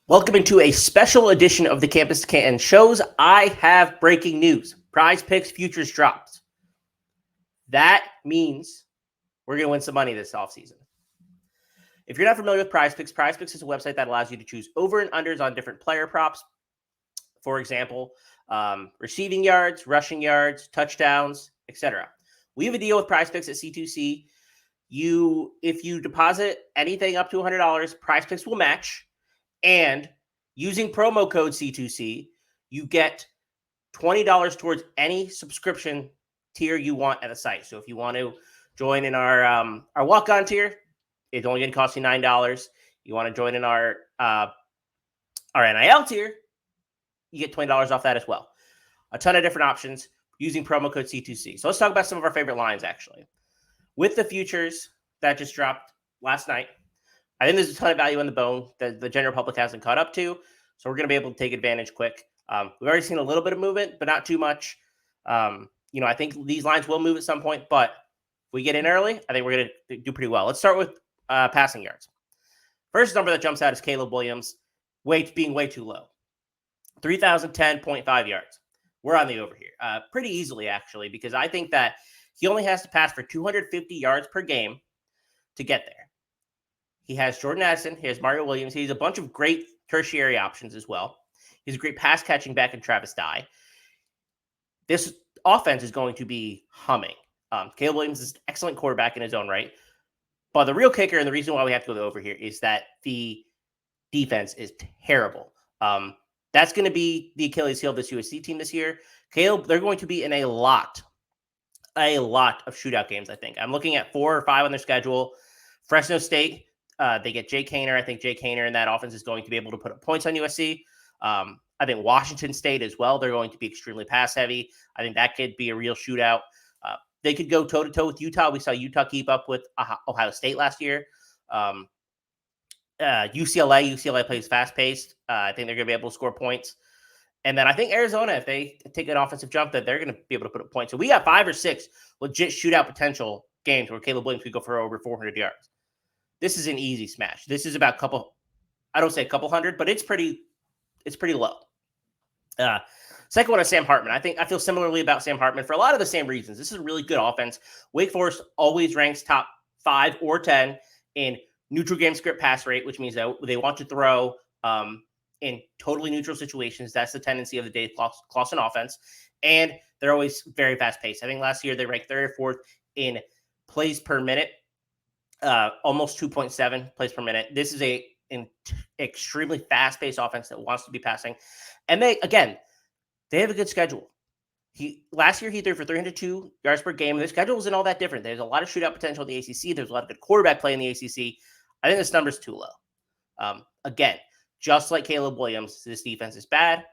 Welcome into a special edition of the Campus to Canton shows. I have breaking news. PrizePicks Futures drops. That means we're going to win some money this offseason. If you're not familiar with PrizePicks is a website that allows you to choose over and unders on different player props. For example, receiving yards, rushing yards, touchdowns, etc. We have a deal with PrizePicks at C2C. If you deposit anything up to $100, PrizePicks will match. And using promo code C2C, you get $20 towards any subscription tier you want at the site. So if you want to join in our walk-on tier, it's only going to cost you $9. You want to join in our NIL tier, you get $20 off that as well. A ton of different options using promo code C2C. So let's talk about some of our favorite lines, actually. With the futures that just dropped last night, I think there's a ton of value in the bone that the general public hasn't caught up to. So we're going to be able to take advantage quick. We've already seen a little bit of movement, but not too much. I think these lines will move at some point, but if we get in early, I think we're going to do pretty well. Let's start with passing yards. First number that jumps out is Caleb Williams being way too low. 3,010.5 yards. We're on the over here. Pretty easily, actually, because I think that he only has to pass for 250 yards per game to get there. He has Jordan Addison. He has Mario Williams. He has a bunch of great tertiary options as well. He's a great pass catching back in Travis Dye. This offense is going to be humming. Caleb Williams is an excellent quarterback in his own right. But the real kicker and the reason why we have to go over here is that the defense is terrible. That's going to be the Achilles heel of this USC team this year. They're going to be in a lot of shootout games, I think. I'm looking at 4 or 5 on their schedule. Fresno State, they get Jake Haener. I think Jake Haener and that offense is going to be able to put up points on USC. I think Washington State as well. They're going to be extremely pass heavy. I think that could be a real shootout. They could go toe-to-toe with Utah. We saw Utah keep up with Ohio State last year. UCLA plays fast-paced. I think they're going to be able to score points. And then I think Arizona, if they take an offensive jump, that they're going to be able to put up points. So we got 5 or 6 legit shootout potential games where Caleb Williams could go for over 400 yards. This is an easy smash. This is about I don't say a couple hundred, but it's pretty low. Second one is Sam Hartman. I feel similarly about Sam Hartman for a lot of the same reasons. This is a really good offense. Wake Forest always ranks top 5 or 10 in neutral game script pass rate, which means that they want to throw in totally neutral situations. That's the tendency of the Dave Clawson offense. And they're always very fast paced. I think last year they ranked 3rd or 4th in plays per minute, almost 2.7 plays per minute. This is an extremely fast paced offense that wants to be passing. And they have a good schedule. Last year he threw for 302 yards per game. The schedule isn't all that different. There's a lot of shootout potential in the ACC. There's a lot of good quarterback play in the ACC. I think this number's too low. Again, just like Caleb Williams, this defense is bad.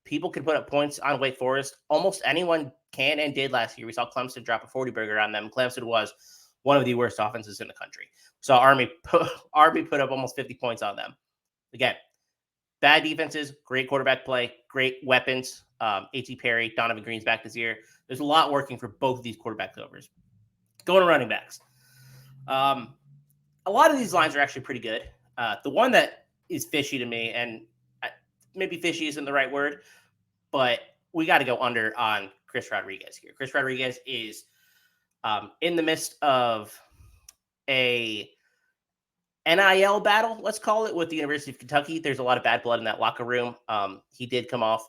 People can put up points on Wake Forest. Almost anyone can and did last year. We saw Clemson drop a 40-burger on them. Clemson was one of the worst offenses in the country. So Army put up almost 50 points on them. Again, bad defenses, great quarterback play, great weapons. A.T. Perry, Donovan Green's back this year. There's a lot working for both of these quarterback overs. Going to running backs. A lot of these lines are actually pretty good. The one that is fishy to me, and maybe fishy isn't the right word, but we got to go under on Chris Rodriguez here. Chris Rodriguez is in the midst of a NIL battle, let's call it, with the University of Kentucky. There's a lot of bad blood in that locker room. He did come off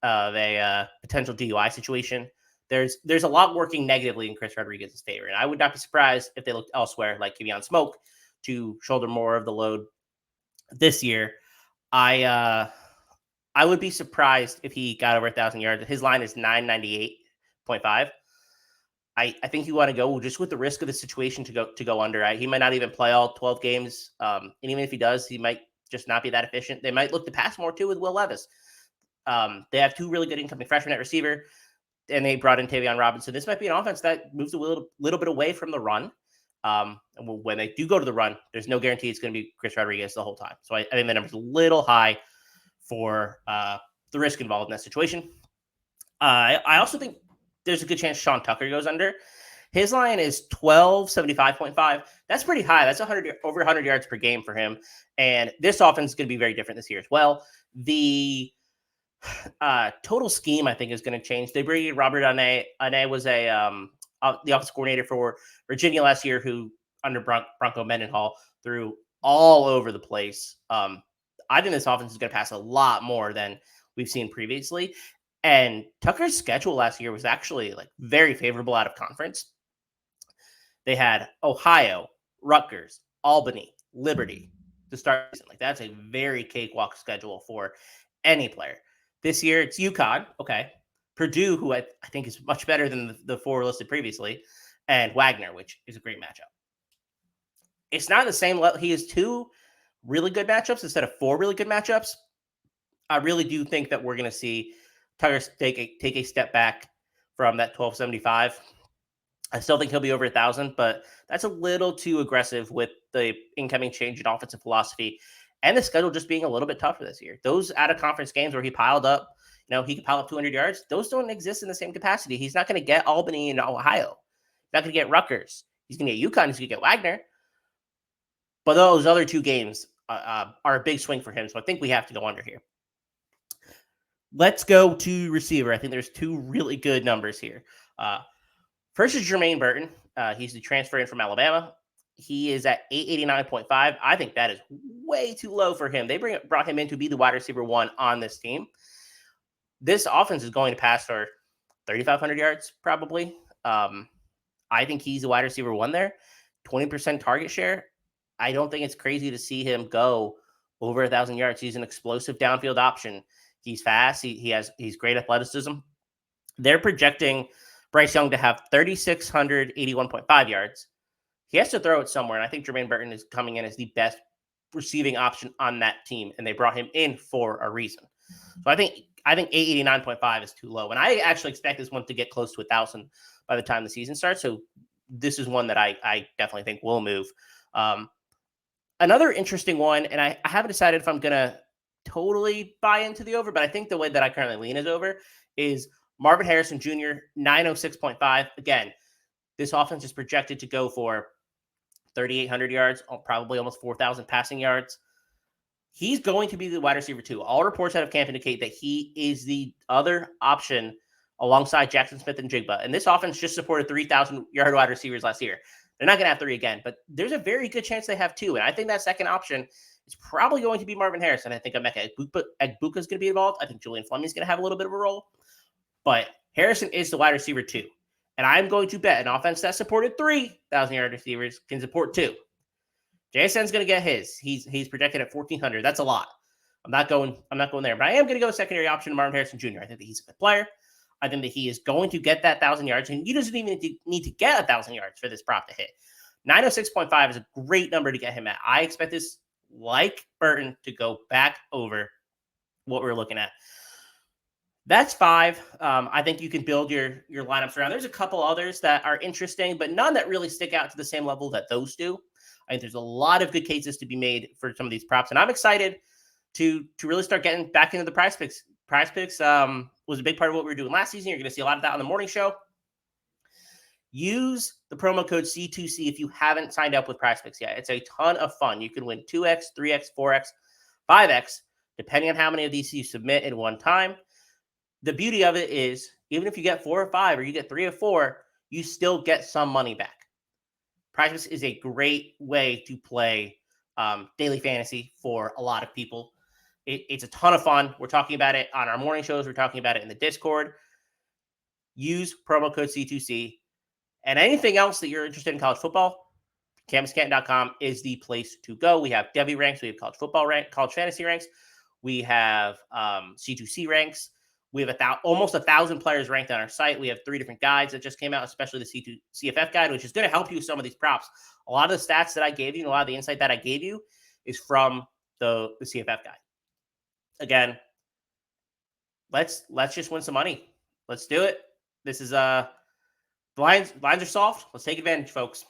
a potential DUI situation. There's a lot working negatively in Chris Rodriguez's favor, and I would not be surprised if they looked elsewhere, like Kevion Smoke, to shoulder more of the load this year. I would be surprised if he got over 1,000 yards. His line is 998.5. I think you want to go just with the risk of the situation to go under. He might not even play all 12 games. And even if he does, he might just not be that efficient. They might look to pass more too with Will Levis. They have 2 really good incoming freshmen at receiver, and they brought in Tavion Robinson. This might be an offense that moves a little bit away from the run. And when they do go to the run, there's no guarantee it's going to be Chris Rodriguez the whole time. So I think the number's a little high for the risk involved in that situation. I also think there's a good chance Sean Tucker goes under. His line is 1275.5. That's pretty high. That's over 100 yards per game for him. And this offense is going to be very different this year as well. The total scheme, I think, is going to change. They bring in Robert Ane. Ane was the offensive coordinator for Virginia last year, who under Bronco Mendenhall threw all over the place. I think this offense is going to pass a lot more than we've seen previously. And Tucker's schedule last year was actually like very favorable out of conference. They had Ohio, Rutgers, Albany, Liberty to start. Like that's a very cakewalk schedule for any player. This year it's UConn, okay, Perdue, who I think is much better than the four listed previously, and Wagner, which is a great matchup. It's not the same level. He has two really good matchups instead of four really good matchups. I really do think that we're going to see Tucker take a step back from that 1275. I still think he'll be over 1,000, but that's a little too aggressive with the incoming change in offensive philosophy and the schedule just being a little bit tougher this year. Those out-of-conference games where he piled up, he could pile up 200 yards. Those don't exist in the same capacity. He's not going to get Albany and Ohio. He's not going to get Rutgers. He's going to get UConn. He's going to get Wagner. But those other two games are a big swing for him, so I think we have to go under here. Let's go to receiver. I think there's two really good numbers here. First is Jermaine Burton. He's the transfer in from Alabama. He is at 889.5. I think that is way too low for him. They brought him in to be the wide receiver one on this team. This offense is going to pass for 3,500 yards probably. I think he's the wide receiver one there. 20% target share. I don't think it's crazy to see him go over 1,000 yards. He's an explosive downfield option. He's fast. He's great athleticism. They're projecting Bryce Young to have 3,681.5 yards. He has to throw it somewhere, and I think Jermaine Burton is coming in as the best receiving option on that team, and they brought him in for a reason. So I think 889.5 is too low, and I actually expect this one to get close to 1,000 by the time the season starts. So this is one that I definitely think will move. Another interesting one, and I haven't decided if I'm going to totally buy into the over, but I think the way that I currently lean is over, is Marvin Harrison Jr., 906.5. Again, this offense is projected to go for 3,800 yards, probably almost 4,000 passing yards. He's going to be the wide receiver too. All reports out of camp indicate that he is the other option alongside Jackson Smith and Jigba. And this offense just supported 3,000-yard wide receivers last year. They're not going to have three again, but there's a very good chance they have two. And I think that second option is probably going to be Marvin Harrison. I think Emeka Egbuka is going to be involved. I think Julian Fleming is going to have a little bit of a role. But Harrison is the wide receiver two. And I'm going to bet an offense that supported 3,000-yard receivers can support two. JSN's going to get his. He's projected at 1,400. That's a lot. I'm not going there. But I am going to go secondary option to Marvin Harrison Jr. I think that he's a good player. I think that he is going to get that 1,000 yards. And he doesn't even need to get 1,000 yards for this prop to hit. 906.5 is a great number to get him at. I expect this, like Burton, to go back over what we're looking at. That's 5. I think you can build your lineups around. There's a couple others that are interesting, but none that really stick out to the same level that those do. I think there's a lot of good cases to be made for some of these props, and I'm excited to really start getting back into the prize picks. Prize picks was a big part of what we were doing last season. You're going to see a lot of that on the morning show. Use the promo code C2C if you haven't signed up with prize picks yet. It's a ton of fun. You can win 2x, 3x, 4x, 5x, depending on how many of these you submit in one time. The beauty of it is, even if you get 4 or 5 or you get 3 or 4, you still get some money back. PrizePicks is a great way to play daily fantasy for a lot of people. It's a ton of fun. We're talking about it on our morning shows. We're talking about it in the Discord. Use promo code C2C. And anything else that you're interested in college football, campuscanton.com is the place to go. We have Devy ranks. We have college football rank, college fantasy ranks. We have C2C ranks. We have almost 1,000 players ranked on our site. We have 3 different guides that just came out, especially the C2 CFF guide, which is going to help you with some of these props. A lot of the stats that I gave you and a lot of the insight that I gave you is from the CFF guide. Again, let's just win some money. Let's do it. This is the lines are soft. Let's take advantage, folks.